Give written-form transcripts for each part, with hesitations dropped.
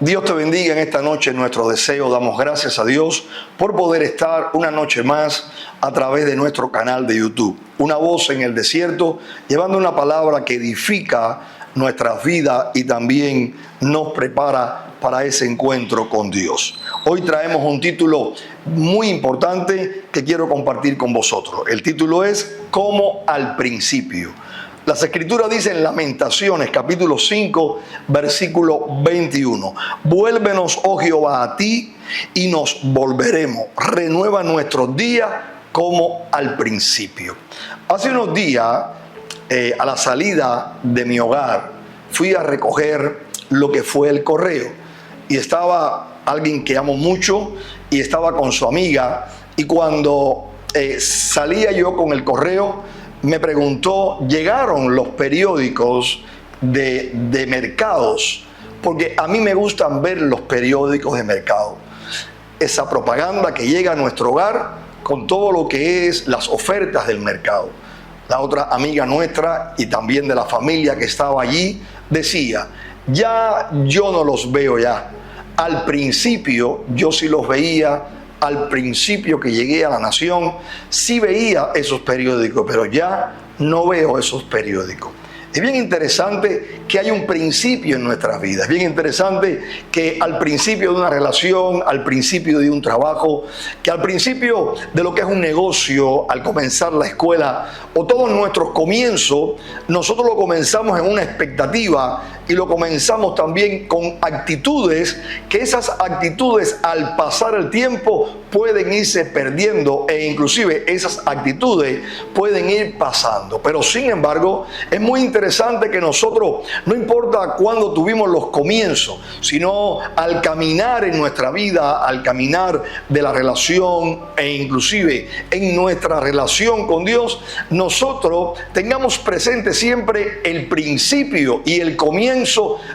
Dios te bendiga en esta noche. Nuestro deseo, damos gracias a Dios por poder estar una noche más a través de nuestro canal de YouTube. Una voz en el desierto, llevando una palabra que edifica nuestras vidas y también nos prepara para ese encuentro con Dios. Hoy traemos un título muy importante que quiero compartir con vosotros. El título es Como al principio. Las Escrituras dicen, Lamentaciones, capítulo 5, versículo 21. Vuélvenos, oh Jehová, a ti y nos volveremos. Renueva nuestros días como al principio. Hace unos días, a la salida de mi hogar, fui a recoger lo que fue el correo. Y estaba alguien que amo mucho y estaba con su amiga. Y cuando salía yo con el correo, me preguntó, ¿llegaron los periódicos de mercados? Porque a mí me gustan ver los periódicos de mercado. Esa propaganda que llega a nuestro hogar con todo lo que es las ofertas del mercado. La otra amiga nuestra y también de la familia que estaba allí decía, ya yo no los veo ya. Al principio yo sí los veía. Al principio que llegué a la nación, sí veía esos periódicos, pero ya no veo esos periódicos. Es bien interesante que hay un principio en nuestras vidas. Es bien interesante que al principio de una relación, al principio de un trabajo, que al principio de lo que es un negocio, al comenzar la escuela o todos nuestros comienzos, nosotros lo comenzamos en una expectativa y lo comenzamos también con actitudes, que esas actitudes al pasar el tiempo pueden irse perdiendo e inclusive esas actitudes pueden ir pasando. Pero sin embargo, es muy interesante que nosotros, no importa cuándo tuvimos los comienzos, sino al caminar en nuestra vida, al caminar de la relación e inclusive en nuestra relación con Dios, nosotros tengamos presente siempre el principio y el comienzo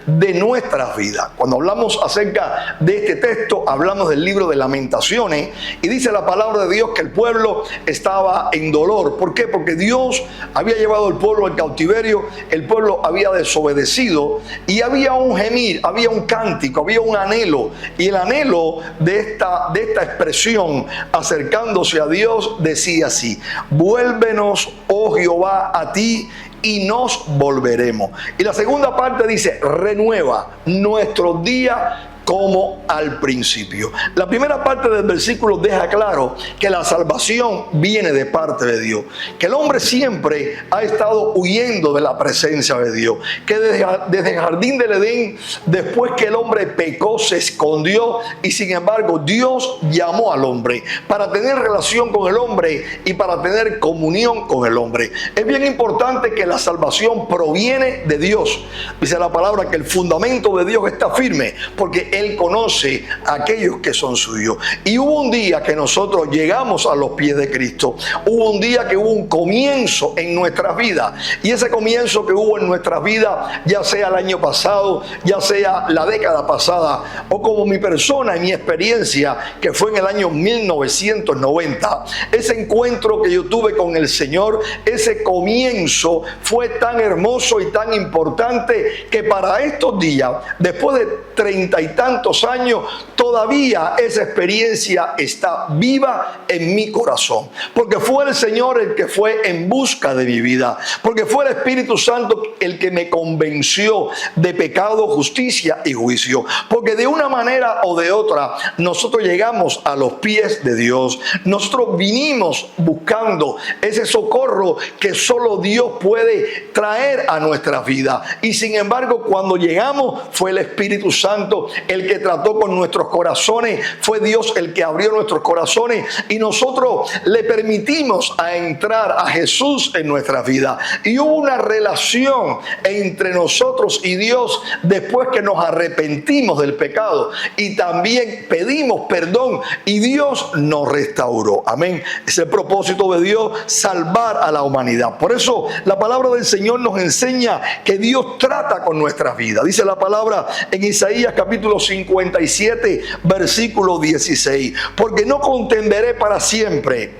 de nuestras vidas. Cuando hablamos acerca de este texto, hablamos del libro de Lamentaciones y dice la palabra de Dios que el pueblo estaba en dolor. ¿Por qué? Porque Dios había llevado al pueblo al cautiverio, el pueblo había desobedecido y había un gemir, había un cántico, había un anhelo. Y el anhelo de esta expresión acercándose a Dios decía así: vuélvenos, oh Jehová, a ti y nos volveremos. Y la segunda parte dice, renueva nuestros días como al principio. La primera parte del versículo deja claro que la salvación viene de parte de Dios, que el hombre siempre ha estado huyendo de la presencia de Dios, que desde el jardín del Edén, después que el hombre pecó, se escondió y sin embargo Dios llamó al hombre para tener relación con el hombre y para tener comunión con el hombre. Es bien importante que la salvación proviene de Dios. Dice la palabra que el fundamento de Dios está firme porque Él conoce a aquellos que son suyos. Y hubo un día que nosotros llegamos a los pies de Cristo. Hubo un día que hubo un comienzo en nuestras vidas. Y ese comienzo que hubo en nuestras vidas, ya sea el año pasado, ya sea la década pasada, o como mi persona y mi experiencia, que fue en el año 1990, ese encuentro que yo tuve con el Señor, ese comienzo fue tan hermoso y tan importante que para estos días, después de 30 y tantos años, todavía esa experiencia está viva en mi corazón, porque fue el Señor el que fue en busca de mi vida, porque fue el Espíritu Santo el que me convenció de pecado, justicia y juicio, porque de una manera o de otra nosotros llegamos a los pies de Dios. Nosotros vinimos buscando ese socorro que solo Dios puede traer a nuestra vida, y sin embargo cuando llegamos fue el Espíritu Santo el que trató con nuestros corazones, fue Dios el que abrió nuestros corazones y nosotros le permitimos a entrar a Jesús en nuestra vida. Y hubo una relación entre nosotros y Dios después que nos arrepentimos del pecado y también pedimos perdón y Dios nos restauró. Amén. Es el propósito de Dios, salvar a la humanidad. Por eso la palabra del Señor nos enseña que Dios trata con nuestras vidas. Dice la palabra en Isaías capítulo 57, versículo 16. Porque no contenderé para siempre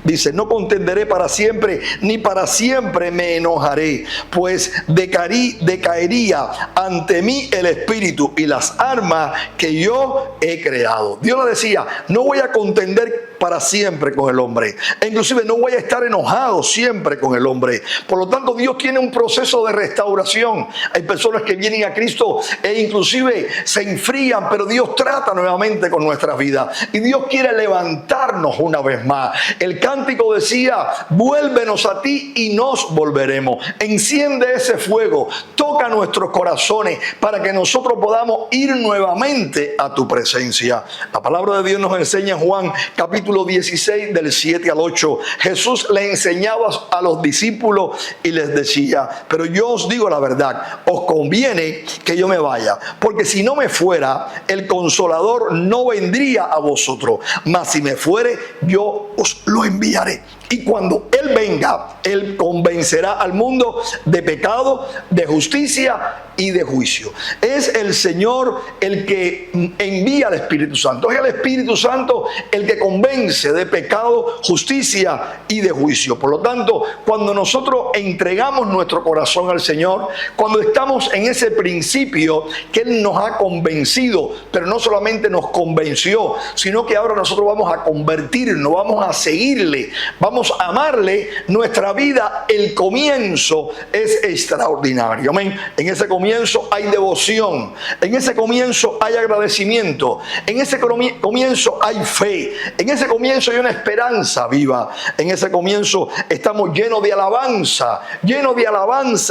Dice, no contenderé para siempre, ni para siempre me enojaré, pues decaería ante mí el espíritu y las armas que yo he creado. Dios le decía, no voy a contender para siempre con el hombre. E inclusive no voy a estar enojado siempre con el hombre. Por lo tanto, Dios tiene un proceso de restauración. Hay personas que vienen a Cristo e inclusive se enfrían, pero Dios trata nuevamente con nuestras vidas. Y Dios quiere levantarnos una vez más. El cántico decía, vuélvenos a ti y nos volveremos. Enciende ese fuego, toca nuestros corazones para que nosotros podamos ir nuevamente a tu presencia. La palabra de Dios nos enseña en Juan capítulo 16 del 7 al 8. Jesús le enseñaba a los discípulos y les decía, pero yo os digo la verdad, os conviene que yo me vaya, porque si no me fuera, el Consolador no vendría a vosotros, mas si me fuere, yo os lo enviaré. Y cuando Él venga, Él convencerá al mundo de pecado, de justicia y de juicio. Es el Señor el que envía al Espíritu Santo. Es el Espíritu Santo el que convence de pecado, justicia y de juicio. Por lo tanto, cuando nosotros entregamos nuestro corazón al Señor, cuando estamos en ese principio que Él nos ha convencido, pero no solamente nos convenció, sino que ahora nosotros vamos a convertirnos, vamos a seguirle, vamos a amarle, nuestra vida, el comienzo es extraordinario. Amén. En ese comienzo hay devoción, en ese comienzo hay agradecimiento, en ese comienzo hay fe, en ese comienzo hay una esperanza viva, en ese comienzo estamos llenos de alabanza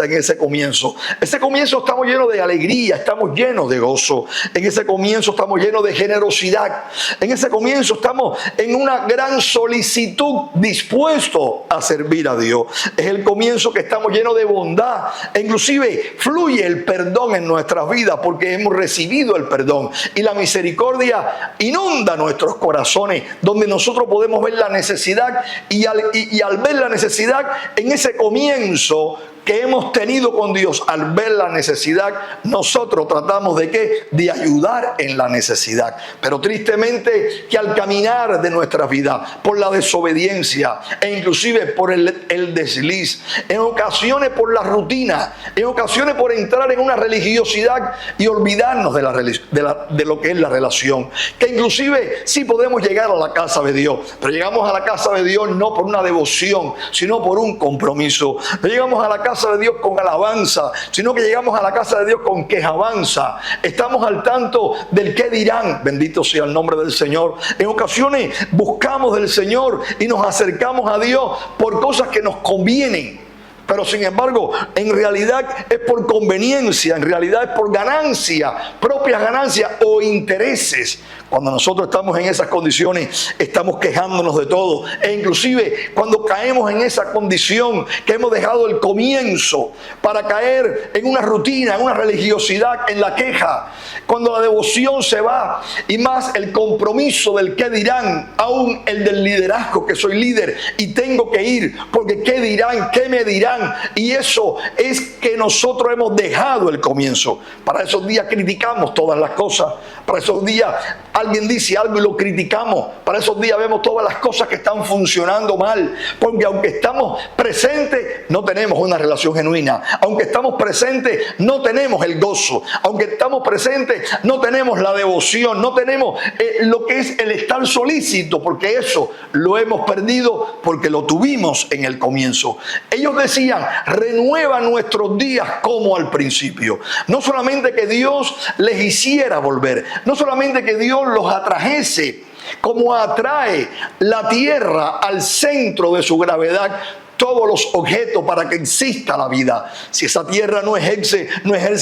en ese comienzo. Ese comienzo estamos llenos de alegría, estamos llenos de gozo, en ese comienzo estamos llenos de generosidad, en ese comienzo estamos en una gran solicitud, dispuesto a servir a Dios. Es el comienzo que estamos llenos de bondad, e inclusive fluye el perdón en nuestras vidas porque hemos recibido el perdón, y la misericordia inunda nuestros corazones, donde nosotros podemos ver la necesidad y al ver la necesidad en ese comienzo que hemos tenido con Dios, al ver la necesidad, nosotros tratamos de ¿qué? De ayudar en la necesidad. Pero tristemente que al caminar de nuestra vida por la desobediencia e inclusive por el desliz, en ocasiones por la rutina, en ocasiones por entrar en una religiosidad y olvidarnos de lo que es la relación, que inclusive sí podemos llegar a la casa de Dios, pero llegamos a la casa de Dios no por una devoción, sino por un compromiso. No llegamos a la casa de Dios con alabanza, sino que llegamos a la casa de Dios con quejabanza. Estamos al tanto del qué dirán. Bendito sea el nombre del Señor. En ocasiones buscamos del Señor y nos acercamos a Dios por cosas que nos convienen, pero sin embargo en realidad es por conveniencia, en realidad es por ganancia, propias ganancias o intereses. Cuando nosotros estamos en esas condiciones, estamos quejándonos de todo. E inclusive cuando caemos en esa condición que hemos dejado el comienzo para caer en una rutina, en una religiosidad, en la queja, cuando la devoción se va y más el compromiso del qué dirán, aún el del liderazgo, que soy líder y tengo que ir porque qué dirán, qué me dirán. Y eso es que nosotros hemos dejado el comienzo. Para esos días criticamos todas las cosas. Para esos días alguien dice algo y lo criticamos. Para esos días vemos todas las cosas que están funcionando mal. Porque aunque estamos presentes, no tenemos una relación genuina. Aunque estamos presentes, no tenemos el gozo. Aunque estamos presentes, no tenemos la devoción. No tenemos lo que es el estar solícito. Porque eso lo hemos perdido porque lo tuvimos en el comienzo. Ellos decían, renueva nuestros días como al principio. No solamente que Dios les hiciera volver, no solamente que Dios los atrajese, como atrae la tierra al centro de su gravedad todos los objetos para que exista la vida. Si esa tierra no ejerce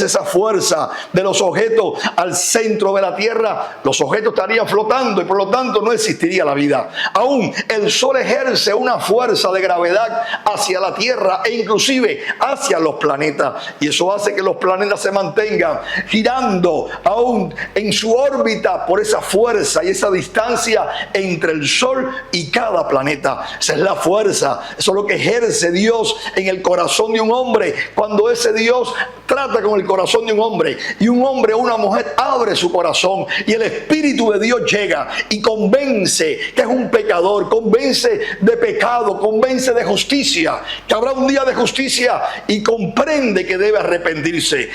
esa fuerza de los objetos al centro de la tierra, los objetos estarían flotando y por lo tanto no existiría la vida. Aún el sol ejerce una fuerza de gravedad hacia la tierra e inclusive hacia los planetas, y eso hace que los planetas se mantengan girando aún en su órbita por esa fuerza y esa distancia entre el sol y cada planeta. Esa es la fuerza, eso es lo que ejerce Dios en el corazón de un hombre, cuando ese Dios trata con el corazón de un hombre y un hombre o una mujer abre su corazón y el Espíritu de Dios llega y convence que es un pecador, convence de pecado, convence de justicia, que habrá un día de justicia y comprende que debe arrepentirse,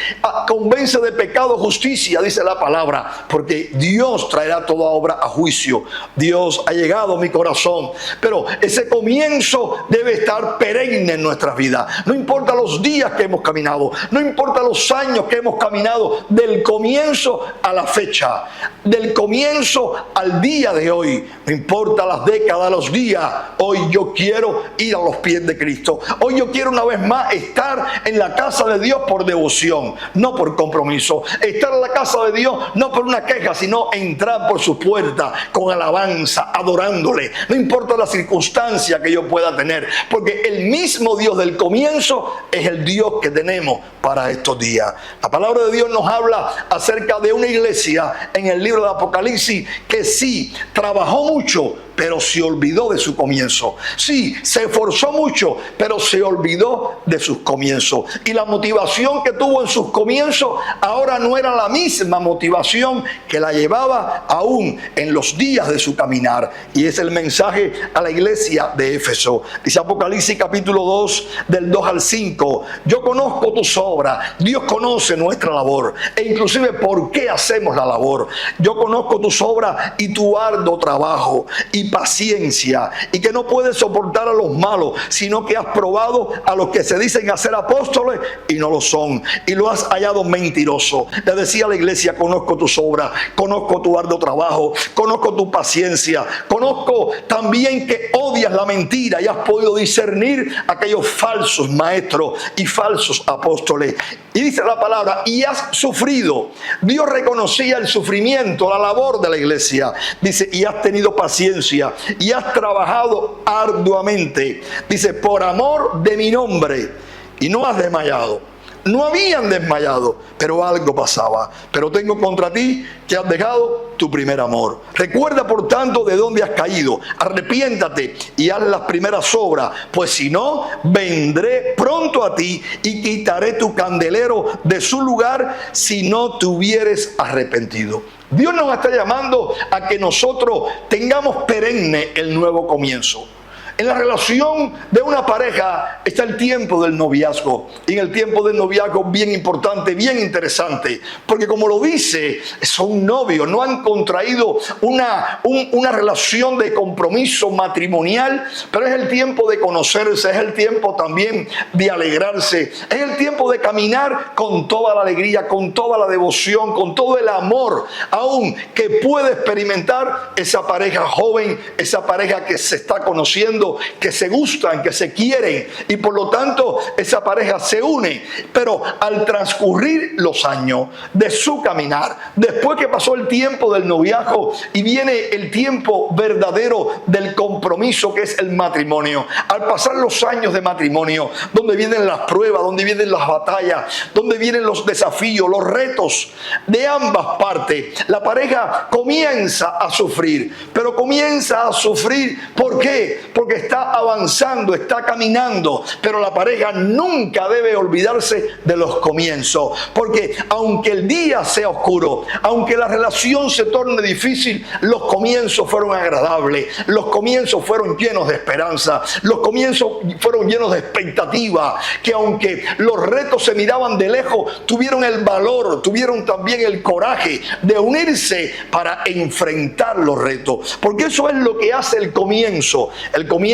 convence de pecado, justicia, dice la palabra, porque Dios traerá toda obra a juicio. Dios ha llegado a mi corazón, pero ese comienzo debe estar perenne en nuestras vidas. No importa los días que hemos caminado, no importa los años que hemos caminado, del comienzo a la fecha, del comienzo al día de hoy, no importa las décadas, los días, hoy yo quiero ir a los pies de Cristo. Hoy yo quiero una vez más estar en la casa de Dios por devoción, no por compromiso. Estar en la casa de Dios no por una queja, sino entrar por su puerta con alabanza, adorándole. No importa la circunstancia que yo pueda tener, porque el mismo Dios del comienzo es el Dios que tenemos para estos días. La palabra de Dios nos habla acerca de una iglesia en el libro de Apocalipsis que sí trabajó mucho, pero se olvidó de su comienzo. Sí, se esforzó mucho, pero se olvidó de sus comienzos. Y la motivación que tuvo en sus comienzos ahora no era la misma motivación que la llevaba aún en los días de su caminar. Y es el mensaje a la iglesia de Éfeso. Dice Apocalipsis capítulo 2, del 2 al 5. Yo conozco tus obras. Dios conoce nuestra labor e inclusive por qué hacemos la labor. Yo conozco tus obras y tu arduo trabajo y paciencia, y que no puedes soportar a los malos, sino que has probado a los que se dicen hacer apóstoles y no lo son, y lo has hallado mentiroso. Le decía a la iglesia: conozco tus obras, conozco tu arduo trabajo, conozco tu paciencia, conozco también que odias la mentira y has podido discernir aquellos falsos maestros y falsos apóstoles. Y dice la palabra: y has sufrido. Dios reconocía el sufrimiento, la labor de la iglesia. Dice: y has tenido paciencia y has trabajado arduamente. Dice: por amor de mi nombre, y no has desmayado. No habían desmayado, pero algo pasaba. Pero tengo contra ti que has dejado tu primer amor. Recuerda, por tanto, de dónde has caído. Arrepiéntate y haz las primeras obras, pues si no, vendré pronto a ti y quitaré tu candelero de su lugar si no te hubieres arrepentido. Dios nos está llamando a que nosotros tengamos perenne el nuevo comienzo. En la relación de una pareja está el tiempo del noviazgo. Y en el tiempo del noviazgo, bien importante, bien interesante. Porque como lo dice, son novios, no han contraído una relación de compromiso matrimonial. Pero es el tiempo de conocerse, es el tiempo también de alegrarse. Es el tiempo de caminar con toda la alegría, con toda la devoción, con todo el amor aún que puede experimentar esa pareja joven, esa pareja que se está conociendo, que se gustan, que se quieren, y por lo tanto esa pareja se une. Pero al transcurrir los años de su caminar, después que pasó el tiempo del noviazgo y viene el tiempo verdadero del compromiso, que es el matrimonio, al pasar los años de matrimonio, donde vienen las pruebas, donde vienen las batallas, donde vienen los desafíos, los retos de ambas partes, la pareja comienza a sufrir. Pero comienza a sufrir, ¿por qué? Porque está avanzando, está caminando, pero la pareja nunca debe olvidarse de los comienzos, porque aunque el día sea oscuro, aunque la relación se torne difícil, los comienzos fueron agradables, los comienzos fueron llenos de esperanza, los comienzos fueron llenos de expectativa, que aunque los retos se miraban de lejos, tuvieron el valor, tuvieron también el coraje de unirse para enfrentar los retos, porque eso es lo que hace el comienzo. El comienzo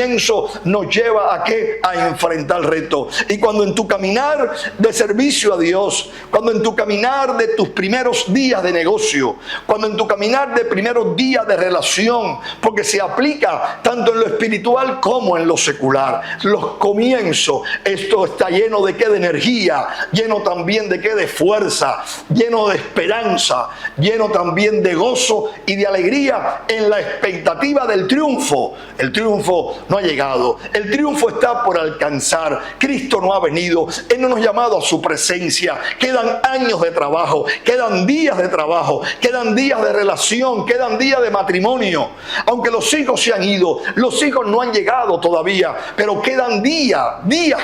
nos lleva a ¿qué? A enfrentar retos. Y cuando en tu caminar de servicio a Dios, cuando en tu caminar de tus primeros días de negocio, cuando en tu caminar de primeros días de relación, porque se aplica tanto en lo espiritual como en lo secular, los comienzos, esto está lleno de ¿qué? De energía, lleno también de ¿qué? De fuerza, lleno de esperanza, lleno también de gozo y de alegría en la expectativa del triunfo. El triunfo no ha llegado. El triunfo está por alcanzar. Cristo no ha venido. Él no nos ha llamado a su presencia. Quedan años de trabajo, quedan días de trabajo, quedan días de relación, quedan días de matrimonio. Aunque los hijos se han ido, los hijos no han llegado todavía, pero quedan días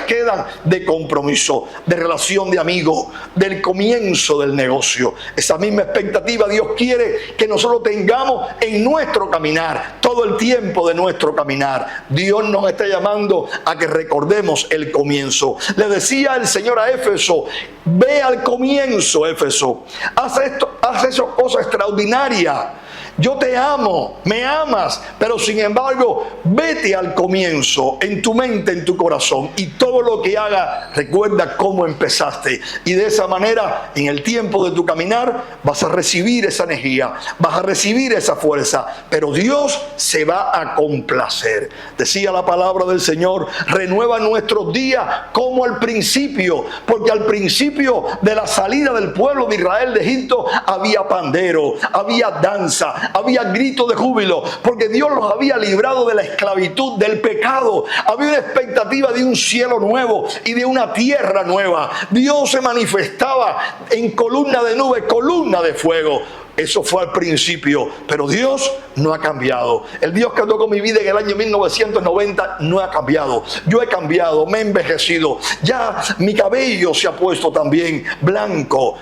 quedan de compromiso, de relación de amigo, del comienzo del negocio. Esa misma expectativa Dios quiere que nosotros tengamos en nuestro caminar, todo el tiempo de nuestro caminar. Dios nos está llamando a que recordemos el comienzo. Le decía el Señor a Éfeso: ve al comienzo, Éfeso, haz esa cosa extraordinaria. Yo te amo, me amas, pero sin embargo, vete al comienzo, en tu mente, en tu corazón, y todo lo que haga, recuerda cómo empezaste. Y de esa manera, en el tiempo de tu caminar, vas a recibir esa energía, vas a recibir esa fuerza, pero Dios se va a complacer. Decía la palabra del Señor: renueva nuestros días como al principio, porque al principio de la salida del pueblo de Israel de Egipto había pandero, había danza, había grito de júbilo, porque Dios los había librado de la esclavitud, del pecado. Había una expectativa de un cielo nuevo y de una tierra nueva. Dios se manifestaba en columna de nube, columna de fuego. Eso fue al principio, pero Dios no ha cambiado. El Dios que tocó mi vida en el año 1990 no ha cambiado. Yo he cambiado, me he envejecido. Ya mi cabello se ha puesto también blanco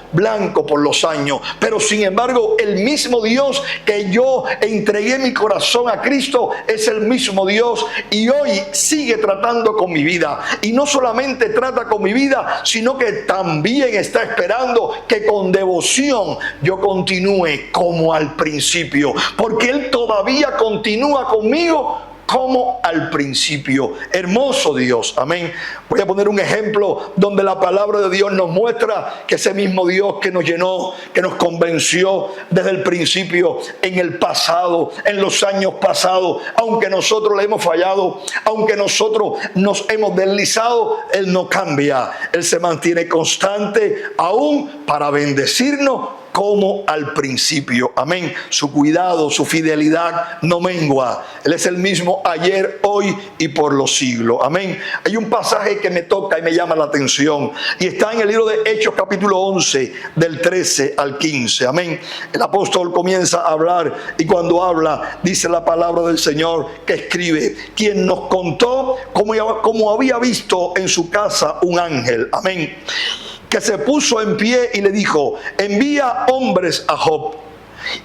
por los años. Pero sin embargo, el mismo Dios que yo entregué mi corazón a Cristo es el mismo Dios, y hoy sigue tratando con mi vida. Y no solamente trata con mi vida, sino que también está esperando que con devoción yo continúe como al principio, porque Él todavía continúa conmigo como al principio. Hermoso Dios, amén. Voy a poner un ejemplo donde la palabra de Dios nos muestra que ese mismo Dios que nos llenó, que nos convenció desde el principio, en el pasado, en los años pasados, aunque nosotros le hemos fallado, aunque nosotros nos hemos deslizado, Él no cambia. Él se mantiene constante aún para bendecirnos como al principio. Amén. Su cuidado, su fidelidad no mengua. Él es el mismo ayer, hoy y por los siglos. Amén. Hay un pasaje que me toca y me llama la atención, y está en el libro de Hechos capítulo 11 del 13 al 15. Amén. El apóstol comienza a hablar, y cuando habla dice la palabra del Señor que escribe: quien nos contó cómo había visto en su casa un ángel. Amén. Que se puso en pie y le dijo: envía hombres a Jope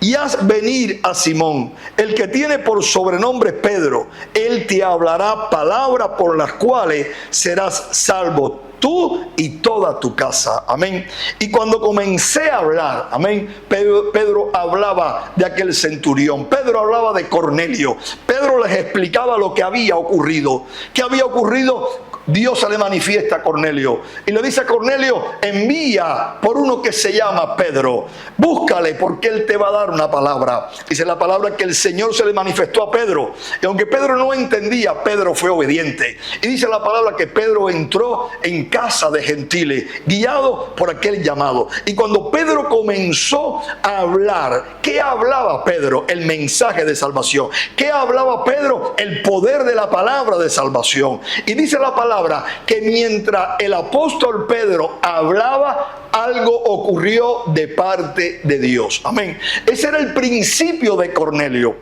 y haz venir a Simón, el que tiene por sobrenombre Pedro. Él te hablará palabras por las cuales serás salvo, tú y toda tu casa. Amén. Y cuando comencé a hablar, amén, Pedro hablaba de aquel centurión, Pedro hablaba de Cornelio, Pedro les explicaba lo que había ocurrido. ¿Qué había ocurrido? Dios se le manifiesta a Cornelio y le dice a Cornelio: envía por uno que se llama Pedro, búscale porque él te va a dar una palabra. Dice la palabra que el Señor se le manifestó a Pedro, y aunque Pedro no entendía, Pedro fue obediente. Y dice la palabra que Pedro entró en casa de gentiles, guiado por aquel llamado. Y cuando Pedro comenzó a hablar, ¿qué hablaba Pedro? El mensaje de salvación. ¿Qué hablaba Pedro? El poder de la palabra de salvación. Y dice la palabra que mientras el apóstol Pedro hablaba, algo ocurrió de parte de Dios. Amén. Ese era el principio de Cornelio.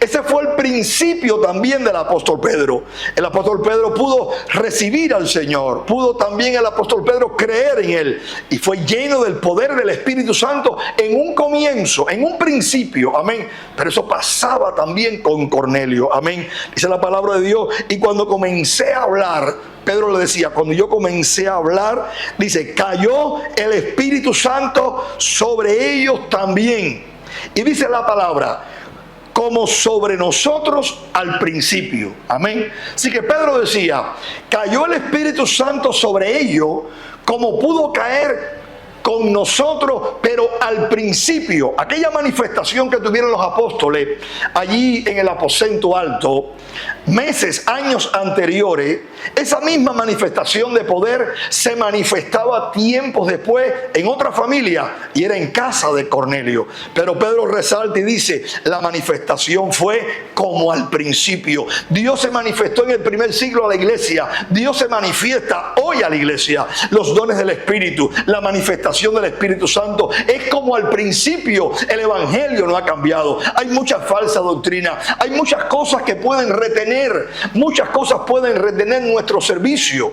Ese fue el principio también del apóstol Pedro. El apóstol Pedro pudo recibir al Señor, pudo también el apóstol Pedro creer en Él, y fue lleno del poder del Espíritu Santo en un comienzo, en un principio. Amén. Pero eso pasaba también con Cornelio. Amén. Dice la palabra de Dios: y cuando comencé a hablar, Pedro le decía, cuando yo comencé a hablar, dice, cayó el Espíritu Santo sobre ellos también. Y dice la palabra: como sobre nosotros al principio. Amén. Así que Pedro decía, cayó el Espíritu Santo sobre ellos como pudo caer con nosotros, pero al principio. Aquella manifestación que tuvieron los apóstoles allí en el aposento alto, meses, años anteriores, esa misma manifestación de poder se manifestaba tiempos después en otra familia y era en casa de Cornelio. Pero Pedro resalta y dice, la manifestación fue como al principio. Dios se manifestó en el primer siglo a la iglesia. Dios se manifiesta hoy a la iglesia. Los dones del Espíritu, la manifestación del Espíritu Santo es como al principio. El evangelio no ha cambiado. Hay mucha falsa doctrina. Hay muchas cosas que pueden retener. Muchas cosas pueden retener nuestro servicio.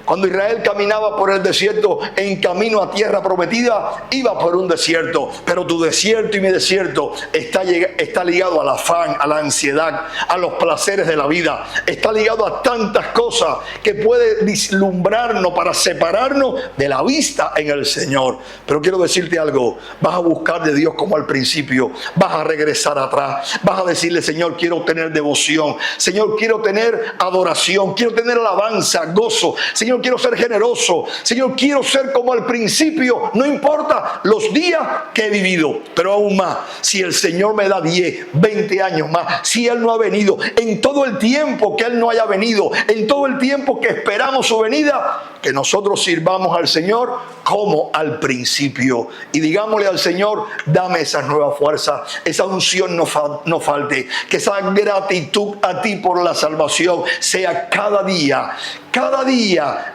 Cuando Israel caminaba por el desierto en camino a tierra prometida, iba por un desierto. Pero tu desierto y mi desierto está ligado al afán, a la ansiedad, a los placeres de la vida. Está ligado a tantas cosas que puede vislumbrarnos para separarnos de la vista en el Señor. Pero quiero decirte algo, vas a buscar de Dios como al principio. Vas a regresar atrás. Vas a decirle, Señor, quiero tener devoción. Señor, quiero tener adoración. Quiero tener alabanza, gozo. Señor, quiero ser generoso. Señor, quiero ser como al principio. No importa los días que he vivido, pero aún más, si el Señor me da 10, 20 años más, si Él no ha venido, en todo el tiempo que Él no haya venido, en todo el tiempo que esperamos su venida, que nosotros sirvamos al Señor como al principio. Y digámosle al Señor, dame esas nuevas fuerzas, esa unción no falte, que esa gratitud a ti por la salvación sea cada día,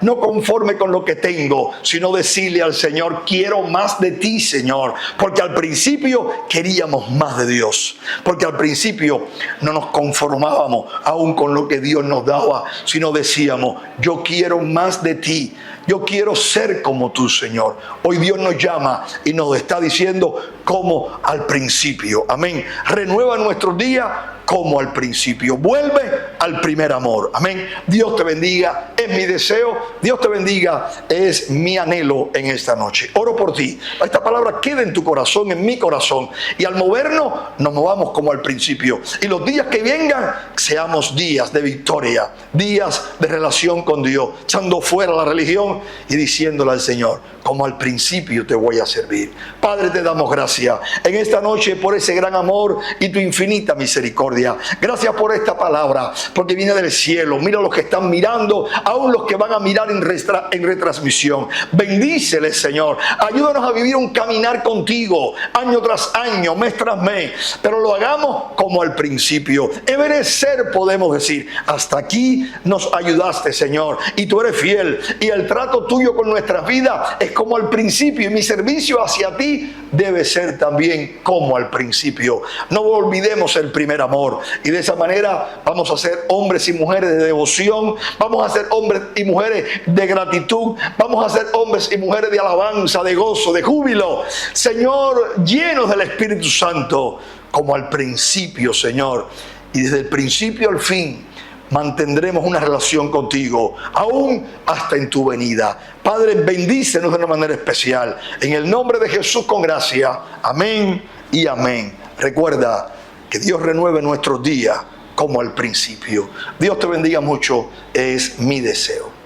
no conforme con lo que tengo, sino decirle al Señor, quiero más de ti, Señor, porque al principio queríamos más de Dios, porque al principio no nos conformábamos aún con lo que Dios nos daba, sino decíamos, yo quiero más de ti. Yo quiero ser como tú, Señor. Hoy Dios nos llama y nos está diciendo como al principio. Amén. Renueva nuestros días como al principio. Vuelve al primer amor. Amén. Dios te bendiga. Es mi deseo. Dios te bendiga. Es mi anhelo en esta noche. Oro por ti. Esta palabra queda en tu corazón, en mi corazón. Y al movernos, nos movamos como al principio. Y los días que vengan, seamos días de victoria. Días de relación con Dios. Echando fuera la religión y diciéndole al Señor, como al principio te voy a servir. Padre, te damos gracias en esta noche por ese gran amor y tu infinita misericordia. Gracias por esta palabra, porque viene del cielo. Mira los que están mirando, aún los que van a mirar en retransmisión. Bendíceles, Señor. Ayúdanos a vivir un caminar contigo, año tras año, mes tras mes, pero lo hagamos como al principio. Ebenecer, podemos decir, hasta aquí nos ayudaste, Señor, y tú eres fiel, y el trato tuyo con nuestras vidas es como al principio, y mi servicio hacia ti debe ser también como al principio. No olvidemos el primer amor, y de esa manera vamos a ser hombres y mujeres de devoción, vamos a ser hombres y mujeres de gratitud, vamos a ser hombres y mujeres de alabanza, de gozo, de júbilo, Señor, llenos del Espíritu Santo, como al principio, Señor, y desde el principio al fin mantendremos una relación contigo, aún hasta en tu venida. Padre, bendícenos de una manera especial. En el nombre de Jesús con gracia. Amén y amén. Recuerda que Dios renueve nuestros días como al principio. Dios te bendiga mucho. Es mi deseo.